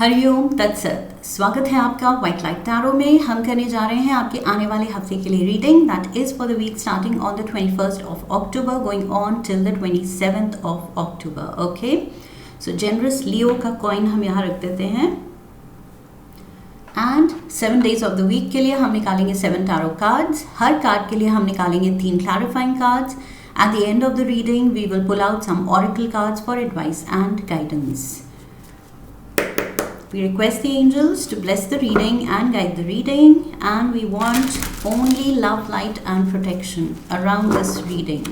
हरिओम तत्सत। स्वागत है आपका व्हाइट लाइट टैरो में। हम करने जा रहे हैं आपके आने वाले हफ्ते के लिए reading that is for the week starting on the 21st of October going on till the 27th of October. Okay, so generous Leo का कॉइन हम यहाँ रख देते हैं and 7 days of the week के लिए हम निकालेंगे 7 टैरो कार्ड्स। हर कार्ड के लिए हम निकालेंगे 3 clarifying cards. At the end of the reading, we will pull out some oracle cards for advice and guidance. We request the angels to bless the reading and guide the reading, and we want only love, light and protection around this reading.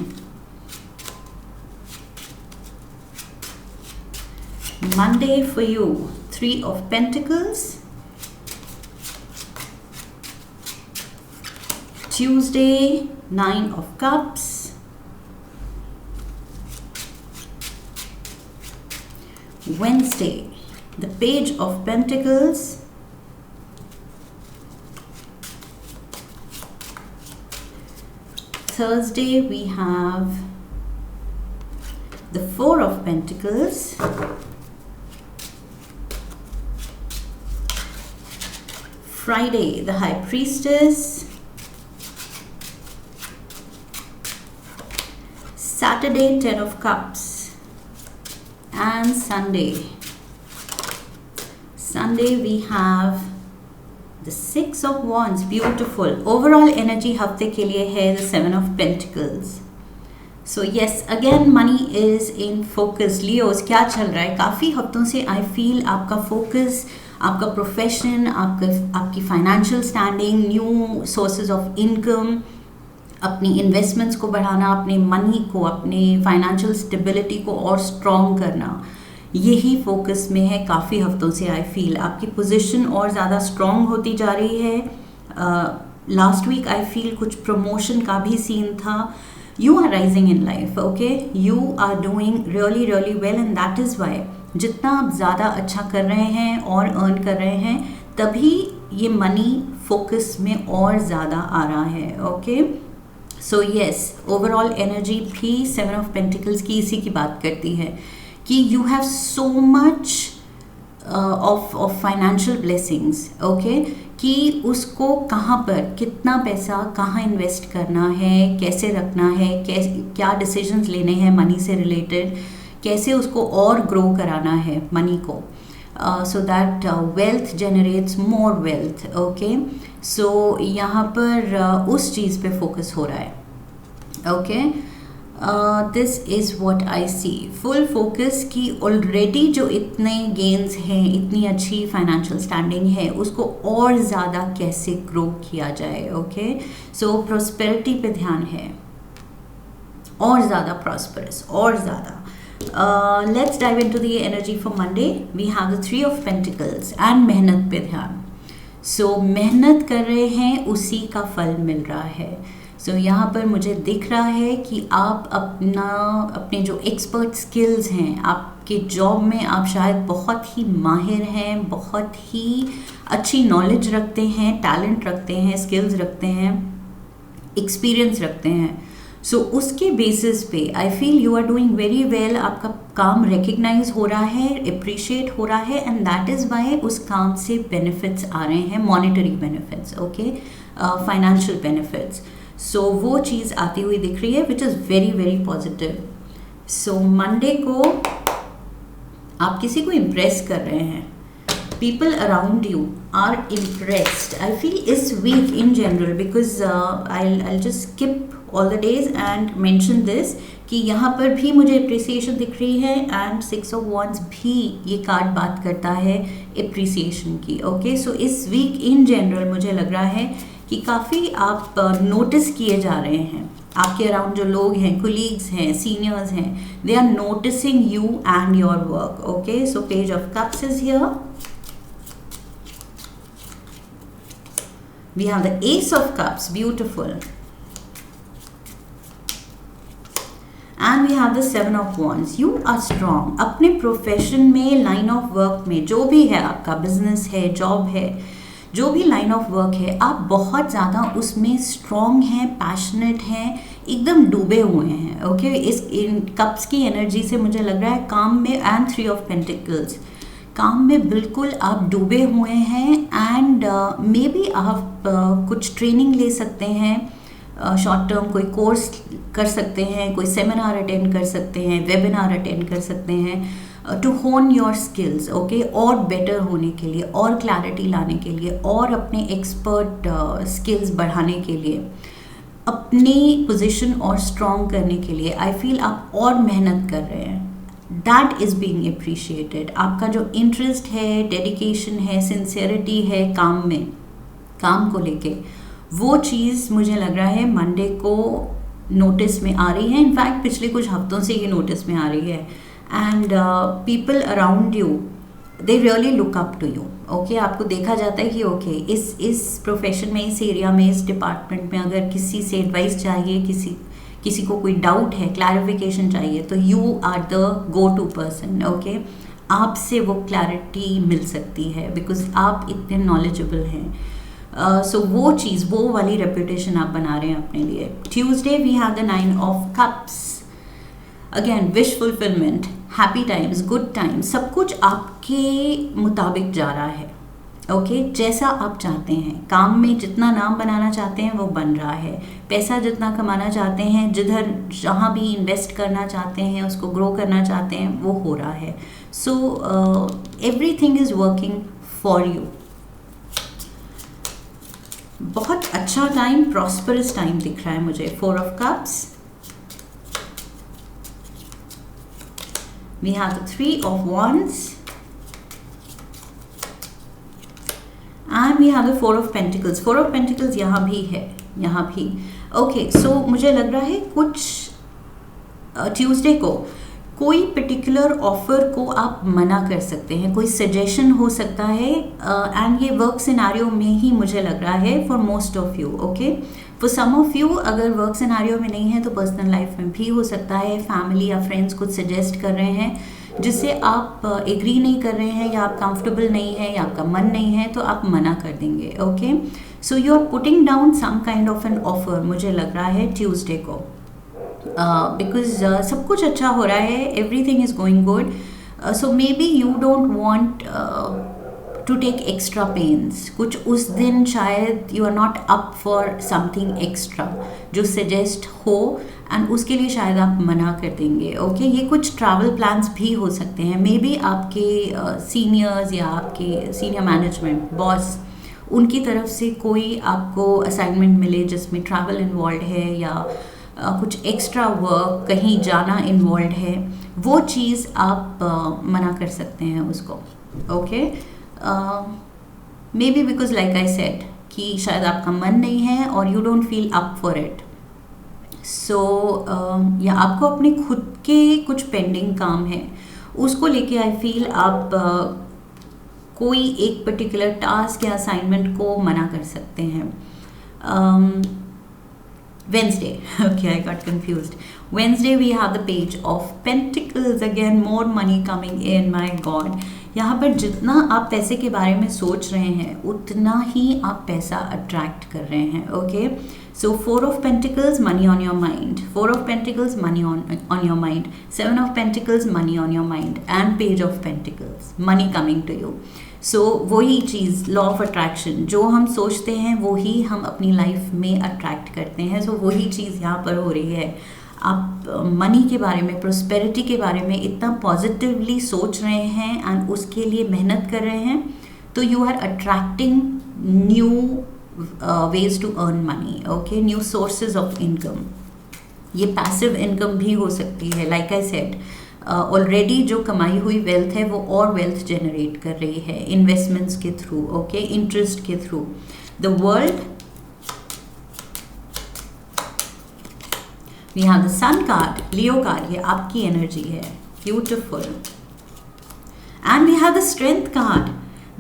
Monday for you, 3 of Pentacles. Tuesday, 9 of Cups. Wednesday, the Page of Pentacles. Thursday, we have the 4 of Pentacles. Friday, the High Priestess. Saturday, 10 of Cups. And Sunday we have the 6 of Wands. Beautiful. Overall energy हफ्ते के लिए है the 7 of Pentacles. So yes, again money is in focus. Leos, क्या चल रहा है? काफ़ी हफ्तों से I feel आपका focus, आपका profession, आपकी financial standing, new sources of income, अपनी इन्वेस्टमेंट्स को बढ़ाना, अपने मनी को, अपने फाइनेंशियल स्टेबिलिटी को और स्ट्रॉन्ग करना, यही फोकस में है काफ़ी हफ्तों से। आई फील आपकी पोजीशन और ज़्यादा स्ट्रॉन्ग होती जा रही है। लास्ट वीक आई फील कुछ प्रमोशन का भी सीन था। You are rising in life, okay, you are doing really really well and that is why जितना आप ज़्यादा अच्छा कर रहे हैं और अर्न कर रहे हैं तभी ये मनी फोकस में और ज़्यादा आ रहा है। Okay, so yes, overall energy भी 7 ऑफ पेंटिकल्स की इसी की बात करती है कि you have so much of financial blessings, okay, कि उसको कहाँ पर कितना पैसा कहाँ इन्वेस्ट करना है, कैसे रखना है, क्या डिसीजंस लेने हैं मनी से रिलेटेड, कैसे उसको और ग्रो कराना है मनी को, so that wealth generates more wealth. Okay, so यहाँ पर उस चीज़ पे फोकस हो रहा है। Okay, this is what I see. Full focus कि ऑलरेडी जो इतने गेन्स हैं, इतनी अच्छी फाइनेंशियल स्टैंडिंग है, उसको और ज़्यादा कैसे ग्रो किया जाए। ओके, सो प्रॉस्पेरिटी पे ध्यान है, और ज़्यादा प्रॉस्परस, और ज़्यादा। Let's dive into the energy for Monday. We have the 3 of Pentacles and मेहनत पे ध्यान। So मेहनत कर रहे हैं, उसी का फल मिल रहा है। So यहाँ पर मुझे दिख रहा है कि आप अपने जो एक्सपर्ट स्किल्स हैं, आपके जॉब में आप शायद बहुत ही माहिर हैं, बहुत ही अच्छी नॉलेज रखते हैं, टैलेंट रखते हैं, स्किल्स रखते हैं, एक्सपीरियंस रखते हैं। सो उसके बेसिस पे I feel you are doing very well. आपका काम रिकग्नाइज हो रहा है, अप्रिशिएट हो रहा है एंड दैट इज़ वाई उस काम से बेनिफिट्स आ रहे हैं, monetary benefits, okay, financial benefits. So वो चीज़ आती हुई दिख रही है which is very very positive. So Monday को आप किसी को इम्प्रेस कर रहे हैं, people around you are impressed. I feel इस week in general because I'll just skip all the days and mention this कि यहाँ पर भी मुझे appreciation दिख रही है and 6 of Wands भी ये कार्ड बात करता है appreciation की। ओके, सो इस week in general मुझे लग रहा है कि काफ़ी आप नोटिस किए जा रहे हैं। आपके अराउंड जो लोग हैं, कोलीग्स हैं, सीनियर्स हैं, they are noticing you and your work. Okay, so page of cups is here. We have the Ace of Cups, beautiful. And we have the 7 of Wands. You are strong. अपने profession में, line of work में, जो भी है आपका business है, job है, जो भी लाइन ऑफ वर्क है, आप बहुत ज़्यादा उसमें स्ट्रॉन्ग हैं, पैशनेट हैं, एकदम डूबे हुए हैं। ओके, इन कप्स की एनर्जी से मुझे लग रहा है काम में एंड 3 ऑफ पेंटिकल्स काम में बिल्कुल आप डूबे हुए हैं एंड मे बी आप कुछ ट्रेनिंग ले सकते हैं, शॉर्ट टर्म कोई कोर्स कर सकते हैं, कोई सेमिनार अटेंड कर सकते हैं, वेबिनार अटेंड कर सकते हैं टू होन योर स्किल्स, ओके, और बेटर होने के लिए, और क्लैरिटी लाने के लिए, और अपने एक्सपर्ट स्किल्स बढ़ाने के लिए, अपनी पोजीशन और स्ट्रॉन्ग करने के लिए आई फील आप और मेहनत कर रहे हैं. That is being appreciated. आपका जो इंटरेस्ट है, डेडिकेशन है, सिंसियरिटी है काम में, काम को लेके, वो चीज़ मुझे लग रहा है मंडे को नोटिस में आ रही है. इनफैक्ट पिछले कुछ हफ्तों से ये नोटिस में आ रही है. And people around you they really look up to you. Okay, आपको देखा जाता है कि ओके इस प्रोफेशन में, इस एरिया में, इस डिपार्टमेंट में अगर किसी से एडवाइस चाहिए, किसी को कोई डाउट है, क्लैरिफिकेशन चाहिए, तो you are the go to person. Okay, आपसे वो क्लैरिटी मिल सकती है बिकॉज आप इतने नॉलेजेबल हैं. सो वो चीज़, वो वाली रेपुटेशन आप बना रहे हैं अपने लिए. Tuesday we have the 9 of cups. Again wish fulfilment, happy times, good times, सब कुछ आपके मुताबिक जा रहा है. ओके, जैसा आप चाहते हैं, काम में जितना नाम बनाना चाहते हैं वो बन रहा है, पैसा जितना कमाना चाहते हैं, जिधर जहाँ भी इन्वेस्ट करना चाहते हैं, उसको ग्रो करना चाहते हैं, वो हो रहा है. सो everything is working for you. बहुत अच्छा टाइम, प्रॉस्परस टाइम दिख रहा है मुझे. 4 of cups. We have the 3 of wands and we have the 4 of pentacles. 4 of pentacles यहाँ भी है, यहाँ भी. ओके, सो मुझे लग रहा है कुछ ट्यूसडे को कोई पर्टिकुलर ऑफर को आप मना कर सकते हैं, कोई सजेशन हो सकता है. एंड ये वर्क सिनारियो में ही मुझे लग रहा है for most of you. Okay, for some of you अगर वर्क सिनारियो में नहीं है तो पर्सनल लाइफ में भी हो सकता है. फैमिली या फ्रेंड्स कुछ सजेस्ट कर रहे हैं जिससे आप एग्री नहीं कर रहे हैं, या आप कंफर्टेबल नहीं है, या आपका मन नहीं है, तो आप मना कर देंगे. Okay, so you are putting down some kind of an offer मुझे लग रहा है ट्यूसडे को. बिकॉज सब कुछ अच्छा हो रहा है, everything is going good. So maybe you don't want to take extra pains. कुछ उस दिन शायद you are not up for something extra जो सजेस्ट हो, एंड उसके लिए शायद आप मना कर देंगे. ओके, ये कुछ ट्रैवल प्लान्स भी हो सकते हैं. मे बी आपके सीनियर्स या आपके सीनियर मैनेजमेंट, बॉस, उनकी तरफ से कोई आपको असाइनमेंट मिले जिसमें ट्रैवल इन्वॉल्व है, या कुछ एक्स्ट्रा वर्क, कहीं जाना इन्वॉल्व है, वो चीज़ आप मना कर सकते हैं उसको. Okay, maybe because like I said कि शायद आपका मन नहीं है और you don't feel up for it. So या आपको अपने खुद के कुछ पेंडिंग काम है, उसको लेके आई फील आप कोई एक पर्टिकुलर टास्क या असाइनमेंट को मना कर सकते हैं. Wednesday, okay, I got confused. Wednesday we have the page of pentacles. Again, more money coming in. My God, यहाँ पर जितना आप पैसे के बारे में सोच रहे हैं उतना ही आप पैसा अट्रैक्ट कर रहे हैं. Okay, so 4 of pentacles, money on your mind. 4 of pentacles, money on your mind. 7 of pentacles, money on your mind. And page of pentacles, money coming to you. सो वही चीज़, लॉ ऑफ अट्रैक्शन, जो हम सोचते हैं वही हम अपनी life में attract करते हैं. सो वही चीज़ यहाँ पर हो रही है. आप मनी के बारे में, प्रोस्पेरिटी के बारे में इतना पॉजिटिवली सोच रहे हैं एंड उसके लिए मेहनत कर रहे हैं, तो you are attracting new ways to earn money. Okay, new sources of income. ये पैसिव इनकम भी हो सकती है. लाइक आई सेड, ऑलरेडी जो कमाई हुई वेल्थ है वो और वेल्थ जनरेट कर रही है इन्वेस्टमेंट्स के थ्रू. ओके, इंटरेस्ट के थ्रू. The world, we have the sun card, Leo card, ये आपकी एनर्जी है, beautiful. And we have the strength card.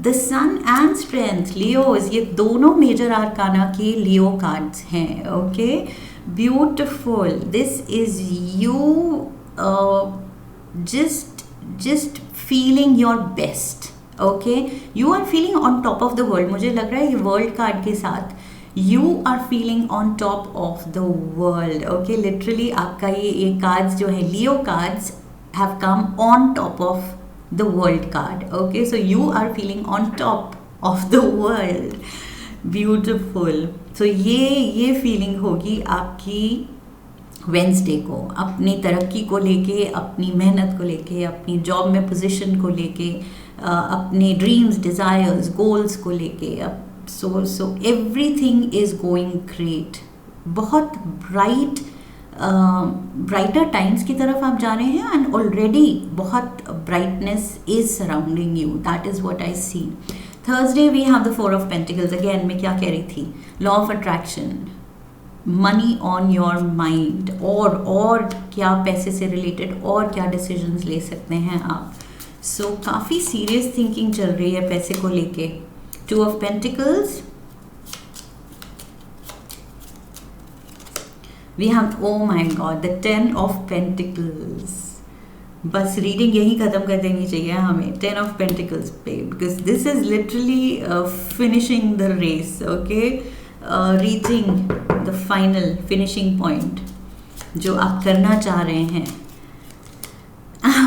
The sun and strength, Leos, ये दोनों मेजर आर्काना के लियो कार्ड्स हैं. Okay, beautiful. This is you just feeling your best. Okay, you are feeling on top of the world. मुझे लग रहा है ये world card के साथ you are feeling on top of the world. Okay, literally आपका ये कार्ड्स जो है लियो cards have come on top of the world card. Okay, so you are feeling on top of the world. Beautiful. So ये feeling होगी आपकी Wednesday को, अपनी तरक्की को लेके, अपनी मेहनत को लेके, अपनी जॉब में पोजीशन को लेके, अपने ड्रीम्स, डिज़ायर्स, गोल्स को लेके. So everything is going great. बहुत ब्राइटर टाइम्स की तरफ आप जा रहे हैं, एंड ऑलरेडी बहुत brightness is surrounding you. That is what I see. Thursday we have the 4 of pentacles. Again मैं क्या कह रही थी, law of attraction, money on your mind, और क्या पैसे से रिलेटेड और क्या डिसीजंस ले सकते हैं आप. सो काफ़ी सीरियस थिंकिंग चल रही है पैसे को लेके. 2 of pentacles, we have, oh my god, the 10 of pentacles. बस रीडिंग यही ख़त्म कर देनी चाहिए हमें 10 ऑफ पेंटिकल्स पे, because this is literally finishing the race. Okay, reaching the final finishing point जो आप करना चाह रहे हैं.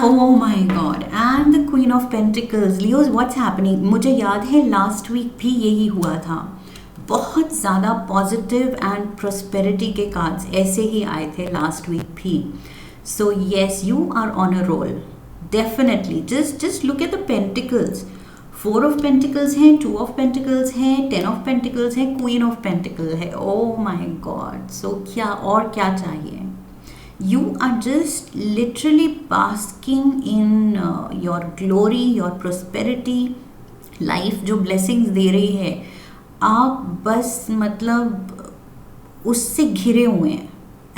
Oh my God, and the Queen of Pentacles. Leos, what's happening? मुझे याद है लास्ट वीक भी यही हुआ था. बहुत ज़्यादा पॉजिटिव एंड प्रोस्पेरिटी के कार्ड्स ऐसे ही आए थे लास्ट वीक भी. So yes, you are on a roll definitely. Just look at the pentacles. 4 of pentacles हैं, 2 ऑफ पेंटिकल्स हैं, 10 ऑफ पेंटिकल्स हैं, क्वीन ऑफ पेंटिकल है. Oh my God. सो क्या और क्या चाहिए? You are just literally basking in your glory, your prosperity. Life जो blessings दे रही है, आप बस मतलब उससे घिरे हुए हैं.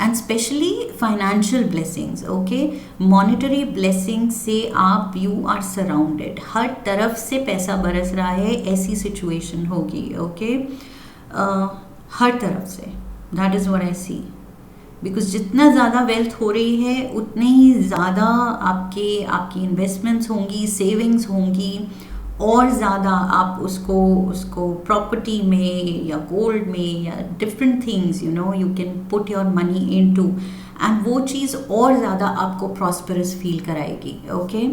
And specially financial blessings. Okay, monetary blessings से आप, यू आर सराउंडेड. हर तरफ से पैसा बरस रहा है, ऐसी सिचुएशन होगी. ओके, हर तरफ से. That is what I see. Because जितना ज़्यादा वेल्थ हो रही है, उतने ही ज़्यादा आपकी इन्वेस्टमेंट्स होंगी, सेविंग्स होंगी, और ज़्यादा आप उसको प्रॉपर्टी में या गोल्ड में या different things, you can put your money into, and वो चीज़ और ज़्यादा आपको प्रॉस्परस फील कराएगी. Okay,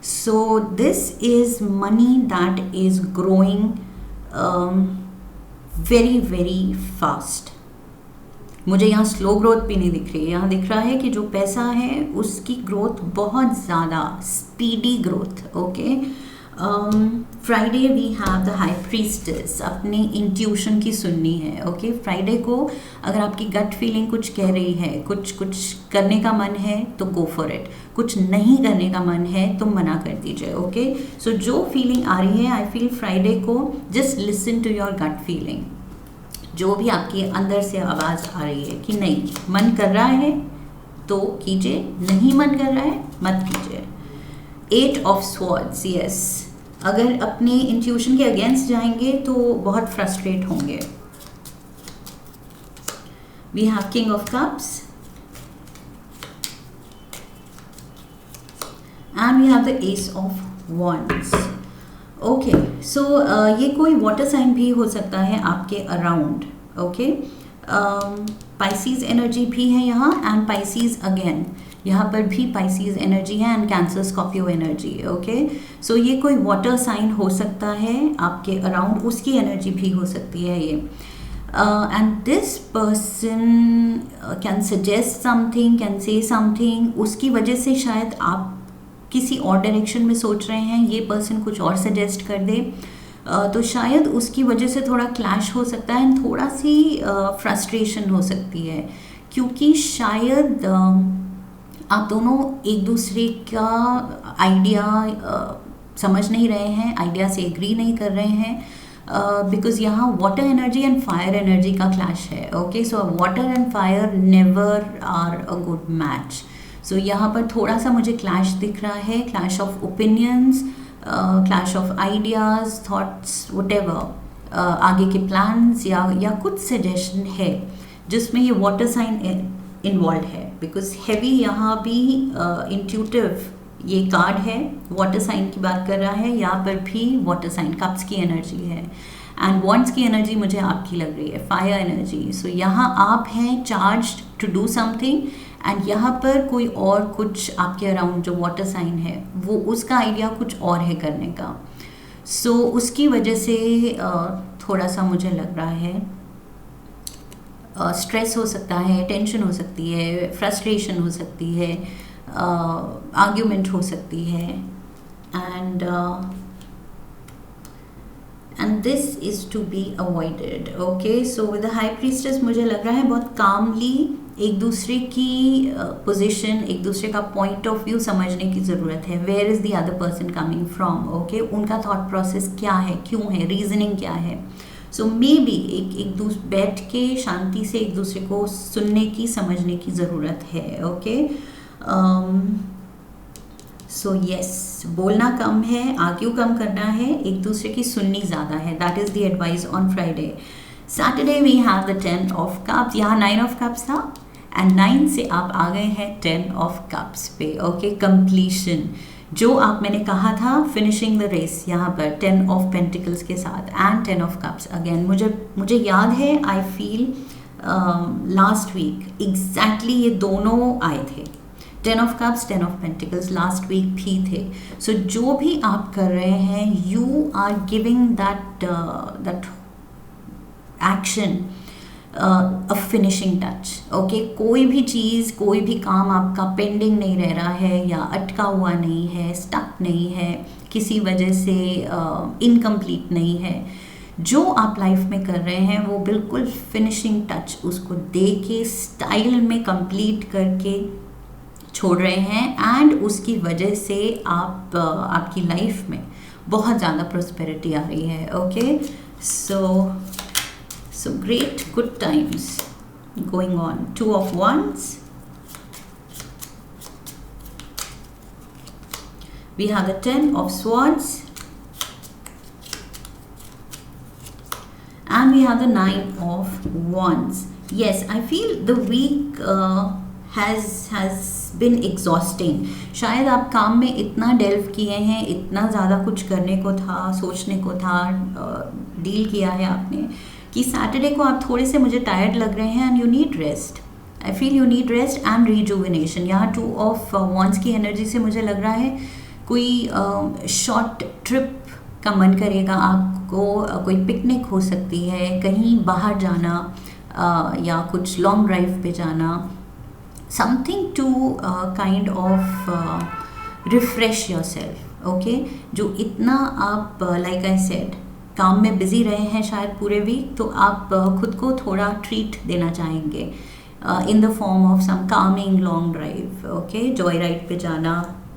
so this is money that is growing very very fast. मुझे यहाँ स्लो ग्रोथ भी नहीं दिख रही है. यहाँ दिख रहा है कि जो पैसा है उसकी ग्रोथ बहुत ज़्यादा speedy growth. Okay, Friday we have the high priestess. अपने इंट्यूशन की सुननी है. ओके, फ्राइडे को अगर आपकी गट फीलिंग कुछ कह रही है, कुछ करने का मन है तो गो फॉर इट. कुछ नहीं करने का मन है तो मना कर दीजिए. ओके, सो जो फीलिंग आ रही है, आई फील फ्राइडे को just listen to your gut feeling. जो भी आपके अंदर से आवाज़ आ रही है कि नहीं, मन कर रहा है तो कीजिए, नहीं मन कर रहा है मत कीजिए. 8 ऑफ स्वॉर्ड्स. यस, अगर अपने इंट्यूशन के अगेंस्ट जाएंगे तो बहुत फ्रस्ट्रेट होंगे. We have king of cups and we have the ace of wands. Okay, so ये कोई वाटर साइन भी हो सकता है आपके अराउंड. ओके, पाइसीज एनर्जी भी है यहाँ, एंड पाइसीज अगेन यहाँ पर भी पाइसीज एनर्जी है, and Cancer Scorpio energy. Okay, so ये कोई वाटर साइन हो सकता है आपके अराउंड, उसकी एनर्जी भी हो सकती है ये. And this person can suggest something, can say something. उसकी वजह से शायद आप किसी और डायरेक्शन में सोच रहे हैं, ये पर्सन कुछ और सजेस्ट कर दे, तो शायद उसकी वजह से थोड़ा क्लैश हो सकता है, एंड थोड़ा सी फ्रस्ट्रेशन हो सकती है, क्योंकि शायद आप दोनों एक दूसरे का आइडिया समझ नहीं रहे हैं, आइडिया से एग्री नहीं कर रहे हैं, बिकॉज यहाँ water energy and fire energy का क्लैश है. Okay, so water and fire never are a good match. So यहाँ पर थोड़ा सा मुझे क्लैश दिख रहा है, clash of opinions, clash of ideas, thoughts, whatever, आगे के प्लान्स या कुछ सजेशन है जिसमें ये वाटर साइन इन्वॉल्व है. बिकॉज हैवी यहाँ भी इंट्यूटिव ये कार्ड है, वाटर साइन की बात कर रहा है. यहाँ पर भी वाटर साइन, कप्स की एनर्जी है, एंड वॉन्ड्स की एनर्जी मुझे आपकी लग रही है, फायर एनर्जी. सो यहाँ आप हैं charged to do something, and यहाँ पर कोई और कुछ आपके अराउंड जो वाटर साइन है वो उसका आइडिया कुछ और है करने का. सो उसकी वजह से थोड़ा सा मुझे लग रहा है स्ट्रेस हो सकता है, टेंशन हो सकती है, फ्रस्ट्रेशन हो सकती है, आर्ग्यूमेंट हो सकती है. And this is to be avoided. Okay, so with the high priestess मुझे लग रहा है बहुत कामली एक दूसरे की पोजीशन, एक दूसरे का पॉइंट ऑफ व्यू समझने की ज़रूरत है. Where is the other person coming from. Okay, उनका थॉट प्रोसेस क्या है, क्यों है, रीजनिंग क्या है. सो मे बी एक दूसरे बैठ के शांति से एक दूसरे को सुनने की, समझने की ज़रूरत है. ओके, सो यस, बोलना कम है, आर्ग्यू कम करना है, एक दूसरे की सुननी ज़्यादा है. That is the advice on Friday. Saturday we have the 10 of cups. यहाँ 9 ऑफ कप्स था एंड 9 से आप आ गए हैं 10 ऑफ कप्स पे. ओके, कंप्लीशन जो आप मैंने कहा था, फिनिशिंग द रेस यहाँ पर 10 ऑफ पेंटिकल्स के साथ एंड 10 ऑफ कप्स. अगेन मुझे याद है, I feel last week exactly ये दोनों आए थे. 10 of cups, 10 of pentacles last week भी थे. सो जो भी आप कर रहे हैं, you are giving that action a finishing touch. Okay, कोई भी चीज़, कोई भी काम आपका पेंडिंग नहीं रह रहा है या अटका हुआ नहीं है, स्टक नहीं है, किसी वजह से इनकम्प्लीट नहीं है. जो आप लाइफ में कर रहे हैं वो बिल्कुल फिनिशिंग टच उसको दे के स्टाइल में कंप्लीट करके छोड़ रहे हैं एंड उसकी वजह से आपकी लाइफ में बहुत ज़्यादा प्रॉस्पेरिटी आ रही है. Okay, so great, good times going on. 2 of wands. We have the 10 of swords and we have the 9 of wands. Yes, I feel the week has been exhausting. शायद आप काम में इतना डेल्व किए हैं, इतना ज़्यादा कुछ करने को था, सोचने को था, डील किया है आपने कि सैटरडे को आप थोड़े से मुझे टायर्ड लग रहे हैं and you need rest. I feel you need rest and rejuvenation. यहाँ 2 ऑफ वॉन्ड्स की एनर्जी से मुझे लग रहा है कोई शॉर्ट ट्रिप का मन करेगा आपको, कोई पिकनिक हो सकती है, कहीं बाहर जाना या कुछ लॉन्ग ड्राइव पे जाना, something to kind of refresh yourself. Okay, जो इतना आप लाइक आई सेड काम में बिजी रहे हैं शायद पूरे वीक, तो आप खुद को थोड़ा ट्रीट देना चाहेंगे in the form of some calming long drive. Okay, joy ride पे जाना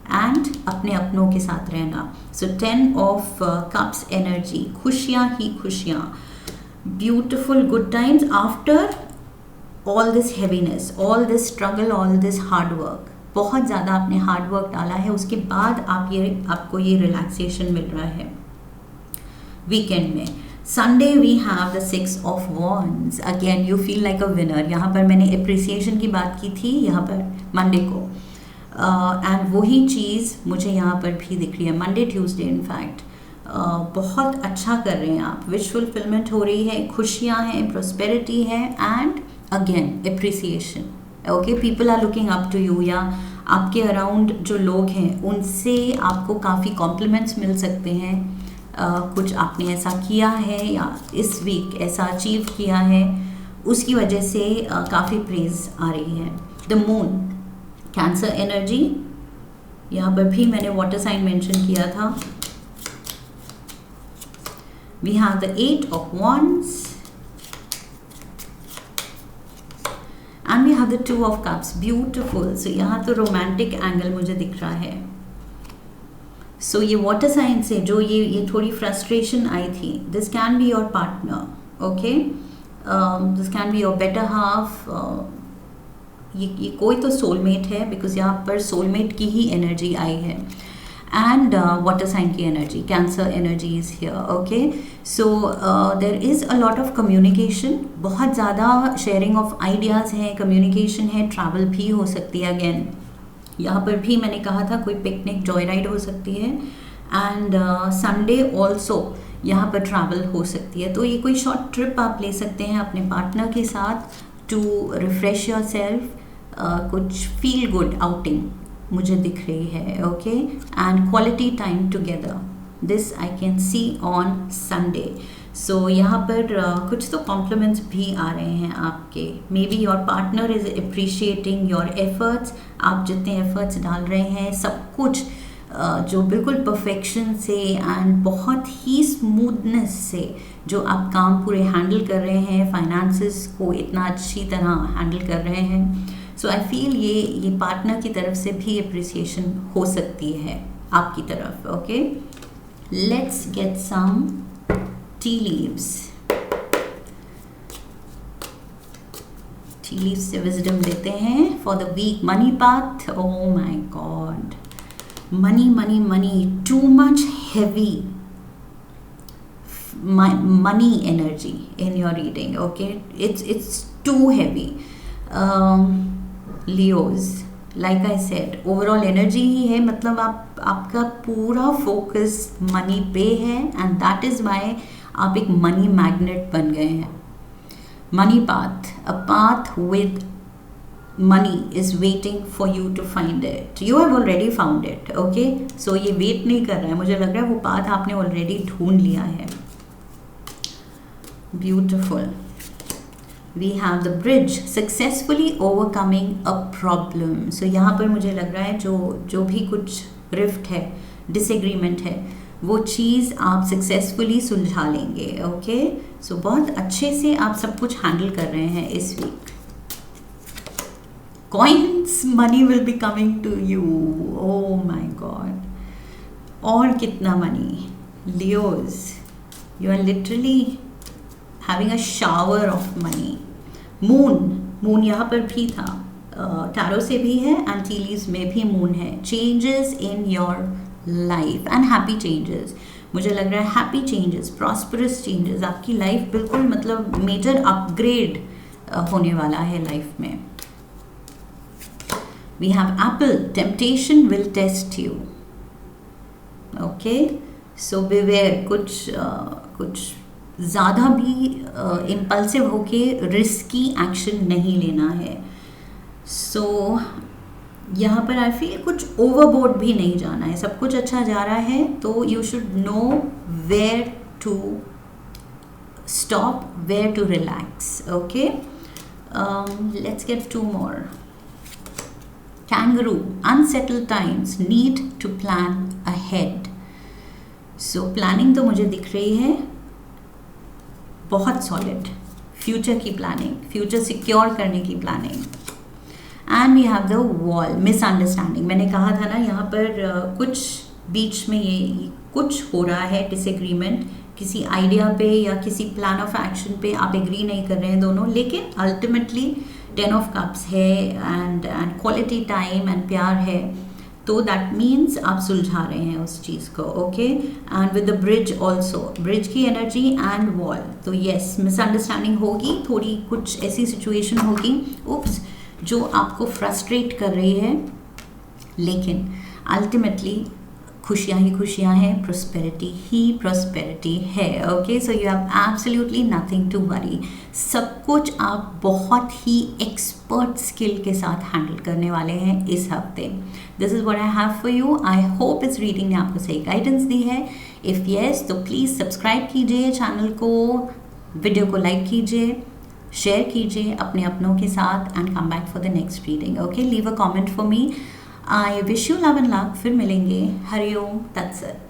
एंड अपने अपनों के साथ रहना. सो 10 ऑफ कप्स एनर्जी, खुशियाँ ही खुशियाँ, beautiful good times after all this heaviness, all this struggle, all this hard work. बहुत ज़्यादा आपने हार्ड वर्क डाला है, उसके बाद आपको ये रिलैक्सेशन मिल रहा है वीकेंड में. Sunday we have the 6 of wands. Again you feel like a winner. यहाँ पर मैंने अप्रिसिएशन की बात की थी यहाँ पर मंडे को एंड वही चीज़ मुझे यहाँ पर भी दिख रही है मंडे ट्यूसडे. इनफैक्ट बहुत अच्छा कर रहे हैं आप, विश फुलफिलमेंट हो रही है, खुशियाँ हैं, प्रॉस्पेरिटी है and again appreciation. Okay, people are looking up to you, या आपके अराउंड जो लोग हैं उनसे आपको काफ़ी कॉम्प्लीमेंट्स मिल सकते हैं. कुछ आपने ऐसा किया है या इस वीक ऐसा अचीव किया है, उसकी वजह से काफ़ी प्रेज आ रही है. द मून, कैंसर एनर्जी, यहाँ पर भी मैंने वाटर साइन मेंशन किया था. We have the 8 of wands and we have the 2 of cups. Beautiful. So यहाँ तो रोमांटिक एंगल मुझे दिख रहा है. सो ये वाटर साइन से जो ये थोड़ी फ्रस्ट्रेशन आई थी, this can be your partner. Okay, this can be your better half. ये कोई तो सोलमेट है, बिकॉज यहाँ पर सोलमेट की ही एनर्जी आई है एंड वाटर साइन की energy, cancer energy is here. Okay, so there is a lot of communication, बहुत ज़्यादा शेयरिंग ऑफ आइडियाज़ है, कम्युनिकेशन है, ट्रैवल भी हो सकती है. अगेन यहाँ पर भी मैंने कहा था कोई पिकनिक, जॉय राइड हो सकती है एंड संडे ऑल्सो यहाँ पर ट्रैवल हो सकती है. तो ये कोई शॉर्ट ट्रिप आप ले सकते हैं अपने पार्टनर के साथ टू रिफ्रेश योर सेल्फ, कुछ फील गुड आउटिंग मुझे दिख रही है, okay, and quality time together, this I can see on Sunday. So यहाँ पर कुछ तो कॉम्प्लीमेंट्स भी आ रहे हैं आपके, may be your partner is appreciating your efforts, आप जितने एफर्ट्स डाल रहे हैं सब कुछ जो बिल्कुल परफेक्शन से एंड बहुत ही स्मूथनेस से जो आप काम पूरे हैंडल कर रहे हैं, फाइनेंसेस को इतना अच्छी तरह हैंडल कर रहे हैं। सो आई फील ये पार्टनर की तरफ से भी अप्रिसिएशन हो सकती है आपकी तरफ, okay. Let's get some tea leaves. Tea leaves से विजडम लेते हैं for the week money path. Oh my god, money, money, money, too much heavy money energy in your reading, okay, it's too heavy. Leos, like I said, overall energy ही है, मतलब आपका पूरा focus money पे है and that is why आप एक money magnet बन गए हैं। Money path, a path with money is waiting for you to find it. You have already found it, okay? So ये वेट नहीं कर रहा है, मुझे लग रहा है वो पाथ आपने ऑलरेडी ढूंढ लिया है। Beautiful. We have the bridge, successfully overcoming a problem. So यहाँ पर मुझे लग रहा है जो भी कुछ रिफ्ट है, डिसएग्रीमेंट है, वो चीज़ आप सक्सेसफुली सुलझा लेंगे, ओके। सो बहुत अच्छे से आप सब कुछ हैंडल कर रहे हैं इस week. Coins, money will be coming to you. Oh my God. और कितना money? Leos, you are literally having a shower of money. Moon यहाँ पर भी था, टैरो से भी है एंड टी लीव्स में भी मून है। Changes in your life and happy changes. मुझे लग रहा है हैप्पी चेंजेस, प्रॉस्परस चेंजेस, आपकी लाइफ बिल्कुल मतलब मेजर अपग्रेड होने वाला है लाइफ में। We have apple, temptation will test you, okay, so beware, कुछ ज़्यादा भी इम्पल्सिव होके रिस्की एक्शन नहीं लेना है। सो यहाँ पर आई फील कुछ ओवरबोर्ड भी नहीं जाना है, सब कुछ अच्छा जा रहा है, तो you should know where to stop, where to relax, okay. Let's get to more. Kangaroo, unsettled times, need to plan ahead. So planning तो मुझे दिख रही है बहुत सॉलिड, फ्यूचर की प्लानिंग, फ्यूचर सिक्योर करने की planning. And we have the wall, misunderstanding. मैंने कहा था ना यहाँ पर कुछ बीच में ये कुछ हो रहा है, डिसएग्रीमेंट, किसी आइडिया पे या किसी प्लान ऑफ एक्शन पे आप एग्री नहीं कर रहे हैं दोनों, लेकिन अल्टीमेटली 10 ऑफ कप्स है एंड क्वालिटी टाइम एंड प्यार है, तो दैट मीन्स आप सुलझा रहे हैं उस चीज़ को, okay. And with the bridge also, bridge की एनर्जी एंड वॉल, तो येस मिसअंडरस्टैंडिंग होगी, थोड़ी कुछ ऐसी सिचुएशन होगी उप्स जो आपको फ्रस्ट्रेट कर रही है, लेकिन अल्टीमेटली खुशियाँ ही खुशियाँ हैं, प्रोस्पेरिटी ही प्रोस्पेरिटी है, okay. So you have absolutely nothing to worry, सब कुछ आप बहुत ही एक्सपर्ट स्किल के साथ हैंडल करने वाले हैं इस हफ्ते। This is what I have for you. I hope इस रीडिंग ने आपको सही गाइडेंस दी है। इफ़ येस तो प्लीज़ सब्सक्राइब कीजिए चैनल को, वीडियो को लाइक कीजिए, शेयर कीजिए अपने अपनों के साथ and come back for the next reading, okay. Leave a comment for me. I wish you love and luck. फिर मिलेंगे। हरिओम तत्सत।